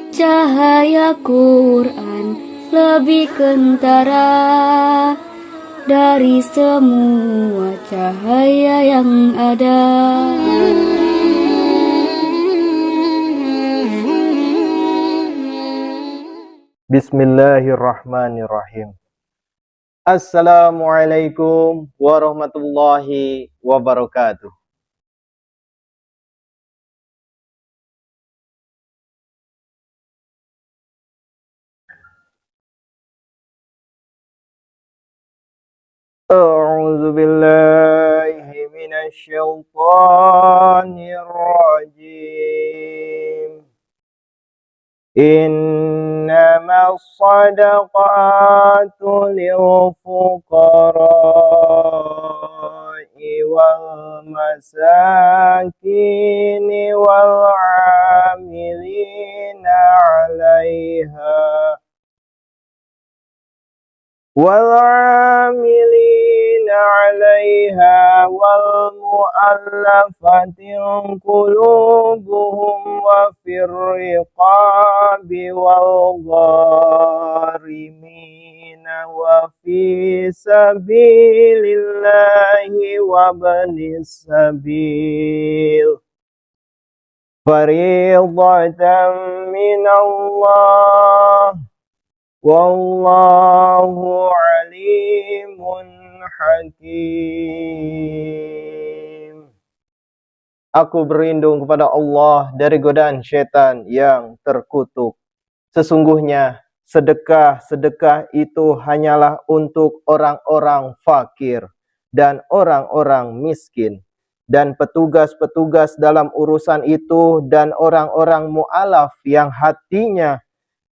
Cahaya Quran lebih kentara dari semua cahaya yang ada. Bismillahirrahmanirrahim. Assalamualaikum warahmatullahi wabarakatuh. A'udzu billahi minasy syaithanir rajim. Innamas shadaqatu lil fuqara'i wal masakini wal 'amilina 'alaiha wal mu'allafati qulubuhum wa fir riqabi wal gharimina wa fi sabilillahi wa ibnis sabil fariidatan minallah wallahu alimun hakim. Aku berlindung kepada Allah dari godaan syaitan yang terkutuk. Sesungguhnya sedekah-sedekah itu hanyalah untuk orang-orang fakir dan orang-orang miskin, dan petugas-petugas dalam urusan itu dan orang-orang mu'alaf yang hatinya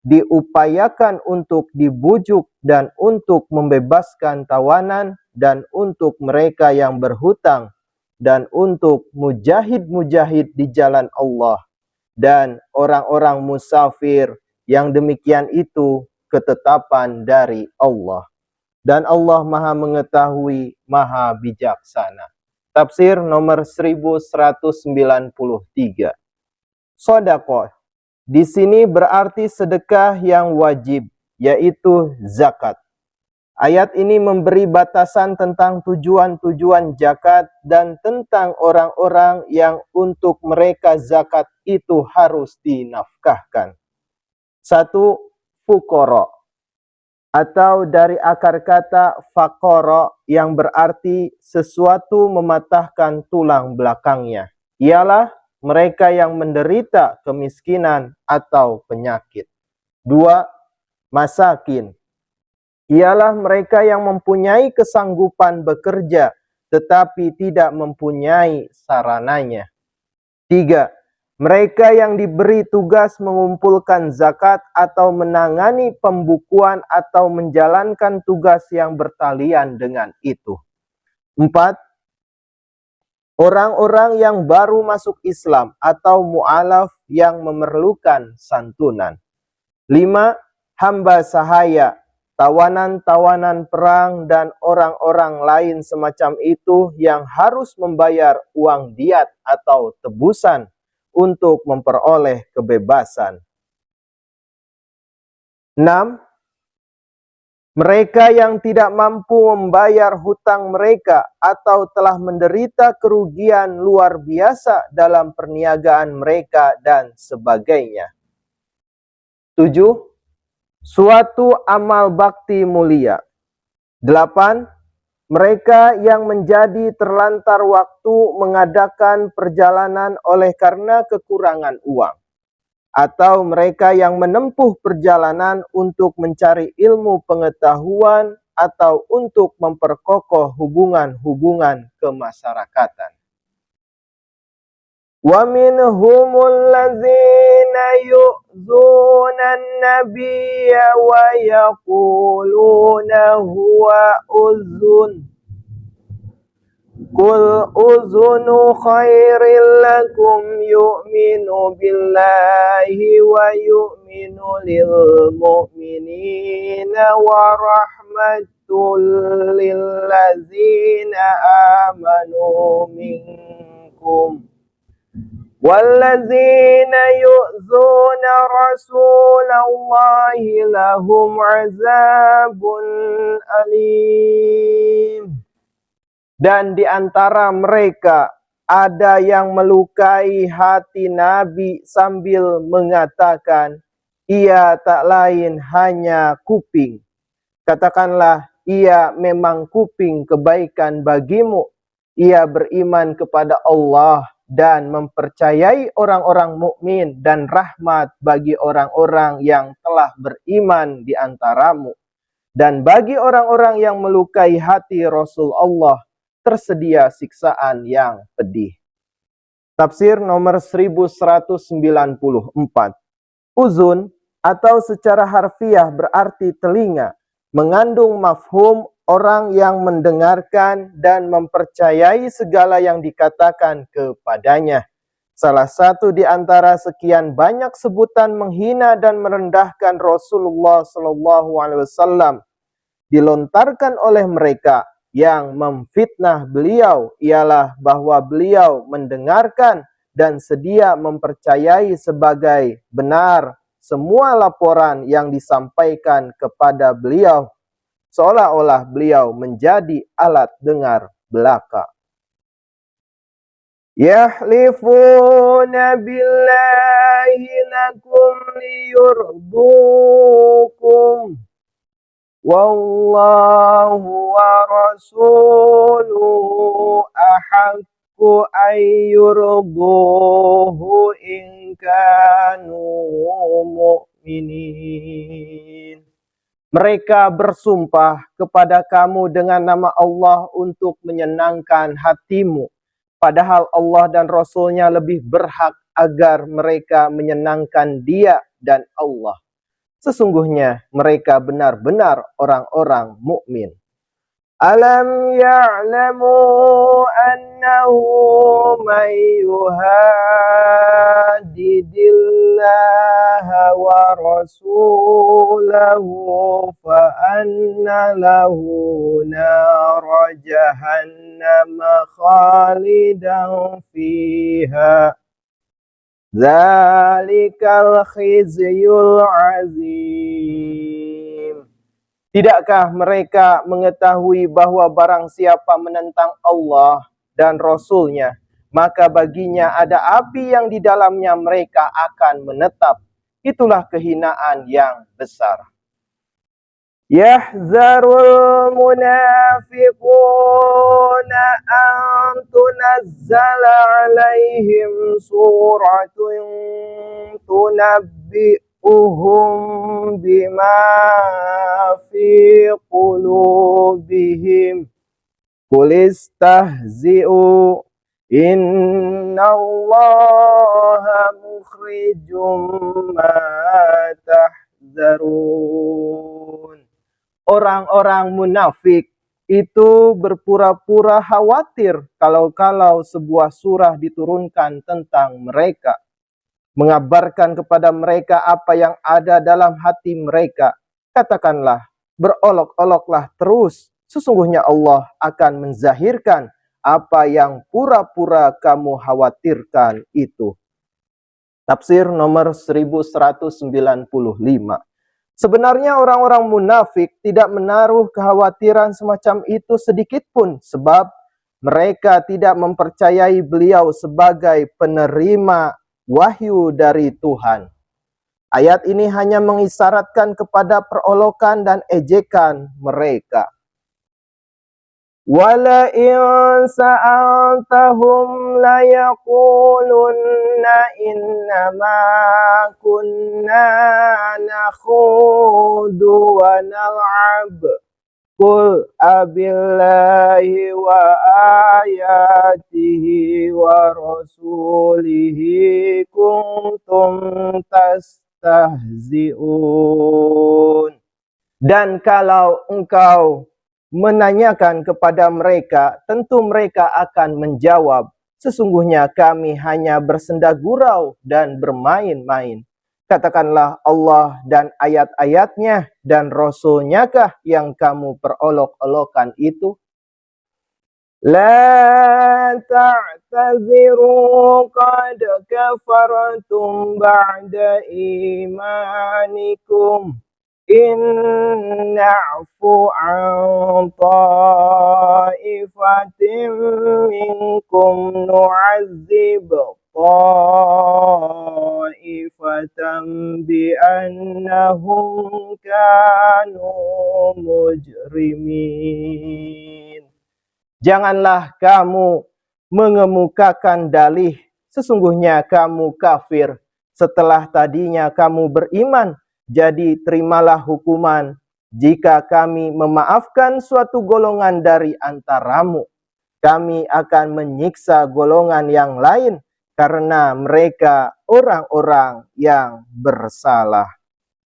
diupayakan untuk dibujuk dan untuk membebaskan tawanan, dan untuk mereka yang berhutang, dan untuk mujahid-mujahid di jalan Allah, dan orang-orang musafir, yang demikian itu ketetapan dari Allah. Dan Allah Maha Mengetahui, Maha Bijaksana. Tafsir nomor 1193. Shadaqah di sini berarti sedekah yang wajib, yaitu zakat. Ayat ini memberi batasan tentang tujuan-tujuan zakat dan tentang orang-orang yang untuk mereka zakat itu harus dinafkahkan. 1. Fuqara, atau dari akar kata faqara yang berarti sesuatu mematahkan tulang belakangnya, ialah mereka yang menderita kemiskinan atau penyakit. 2. Masakin, ialah mereka yang mempunyai kesanggupan bekerja tetapi tidak mempunyai sarananya. 3. Mereka yang diberi tugas mengumpulkan zakat atau menangani pembukuan atau menjalankan tugas yang bertalian dengan itu. 4. Orang-orang yang baru masuk Islam atau mu'alaf yang memerlukan santunan. 5. Hamba sahaya, tawanan-tawanan perang, dan orang-orang lain semacam itu yang harus membayar uang diat atau tebusan untuk memperoleh kebebasan. 6. Mereka yang tidak mampu membayar hutang mereka atau telah menderita kerugian luar biasa dalam perniagaan mereka dan sebagainya. 7. Suatu amal bakti mulia. 8. Mereka yang menjadi terlantar waktu mengadakan perjalanan oleh karena kekurangan uang, atau mereka yang menempuh perjalanan untuk mencari ilmu pengetahuan atau untuk memperkokoh hubungan-hubungan kemasyarakatan. Wa minhumul ladzina yu'dzuna an-nabiyya wa yaquluna huwa uzun. Qul uzunu khairil lakum yu'minu billahi wa yu'minu lil mu'minina wa rahmatul lil ladzina amanu minkum Wallazina yu'zuna rasulallahi lahum azabun alim. Dan di antara mereka ada yang melukai hati Nabi sambil mengatakan, ia tak lain hanya kuping. Katakanlah, ia memang kuping kebaikan bagimu. Ia beriman kepada Allah dan mempercayai orang-orang mukmin dan rahmat bagi orang-orang yang telah beriman di antaramu. Dan bagi orang-orang yang melukai hati Rasul Allah, tersedia siksaan yang pedih. Tafsir nomor 1194. Uzun atau secara harfiah berarti telinga, mengandung mafhum orang yang mendengarkan dan mempercayai segala yang dikatakan kepadanya. Salah satu di antara sekian banyak sebutan menghina dan merendahkan Rasulullah SAW dilontarkan oleh mereka yang memfitnah beliau ialah bahwa beliau mendengarkan dan sedia mempercayai sebagai benar semua laporan yang disampaikan kepada beliau, seolah-olah beliau menjadi alat dengar belaka. Yahlifuna billahi lakum liyurdukum wallahu wa rasuluhu ahaqqu ayyurduhu in kanu mu'minin. Mereka bersumpah kepada kamu dengan nama Allah untuk menyenangkan hatimu. Padahal Allah dan Rasulnya lebih berhak agar mereka menyenangkan Dia dan Allah. Sesungguhnya mereka benar-benar orang-orang mukmin. Alam ya'lamu annahu man yuhadidillaha wa rasulahu fa anna lahu nara jahannama khalidan fiha. Zalikal khizyul azim. Tidakkah mereka mengetahui bahwa barang siapa menentang Allah dan Rasul-Nya, maka baginya ada api yang di dalamnya mereka akan menetap. Itulah kehinaan yang besar. Yahzarul munafiquna an tunazzala alaihim suratun tunabbi'uhum bima fi qulubihim qul istahzi'u innallaha mukhrijum ma tahzarun. Orang-orang munafik itu berpura-pura khawatir kalau sebuah surah diturunkan tentang mereka, mengabarkan kepada mereka apa yang ada dalam hati mereka. Katakanlah, berolok-oloklah terus, sesungguhnya Allah akan menzahirkan apa yang pura-pura kamu khawatirkan itu. Tafsir nomor 1195. Sebenarnya orang-orang munafik tidak menaruh kekhawatiran semacam itu sedikit pun, sebab mereka tidak mempercayai beliau sebagai penerima wahyu dari Tuhan. Ayat ini hanya mengisyaratkan kepada perolokan dan ejekan mereka. Wala in sa'altahum la yaqulunna innama kunna nakhudu wa nal'ab qul abillahi wa ayatihi wa rasulihi kuntum tastahzi'un. Dan kalau engkau menanyakan kepada mereka, tentu mereka akan menjawab, sesungguhnya kami hanya bersenda gurau dan bermain-main. Katakanlah, Allah dan ayat-ayatnya dan Rasul-Nya kah yang kamu perolok-olokan itu? La ta'tadiru ta'taziru qad kafartum ba'da imanikum in na'fu an ta'ifatin minkum nu'azzib ta'ifatan bi'annahum kanu mujrimin. Janganlah kamu mengemukakan dalih sesungguhnya kamu kafir setelah tadinya kamu beriman. Jadi terimalah hukuman jika kami memaafkan suatu golongan dari antaramu. Kami akan menyiksa golongan yang lain karena mereka orang-orang yang bersalah.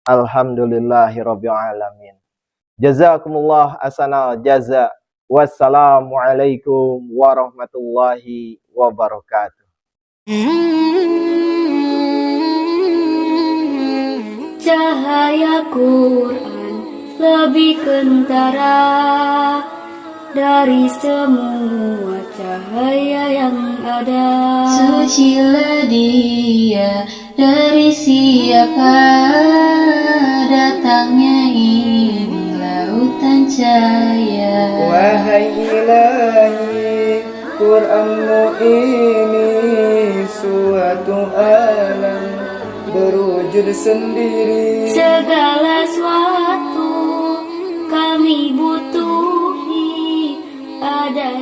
Alhamdulillahirabbil alamin. Jazakumullah ahsanal jaza. Wassalamualaikum warahmatullahi wabarakatuh. Cahaya Quran lebih kentara dari semua cahaya yang ada. Sucilah dia dari siapa datangnya ini lautan cahaya. Wahai Ilahi, Qur'anmu ini suatu alam berwujud sendiri. Segala sesuatu kami butuhi ada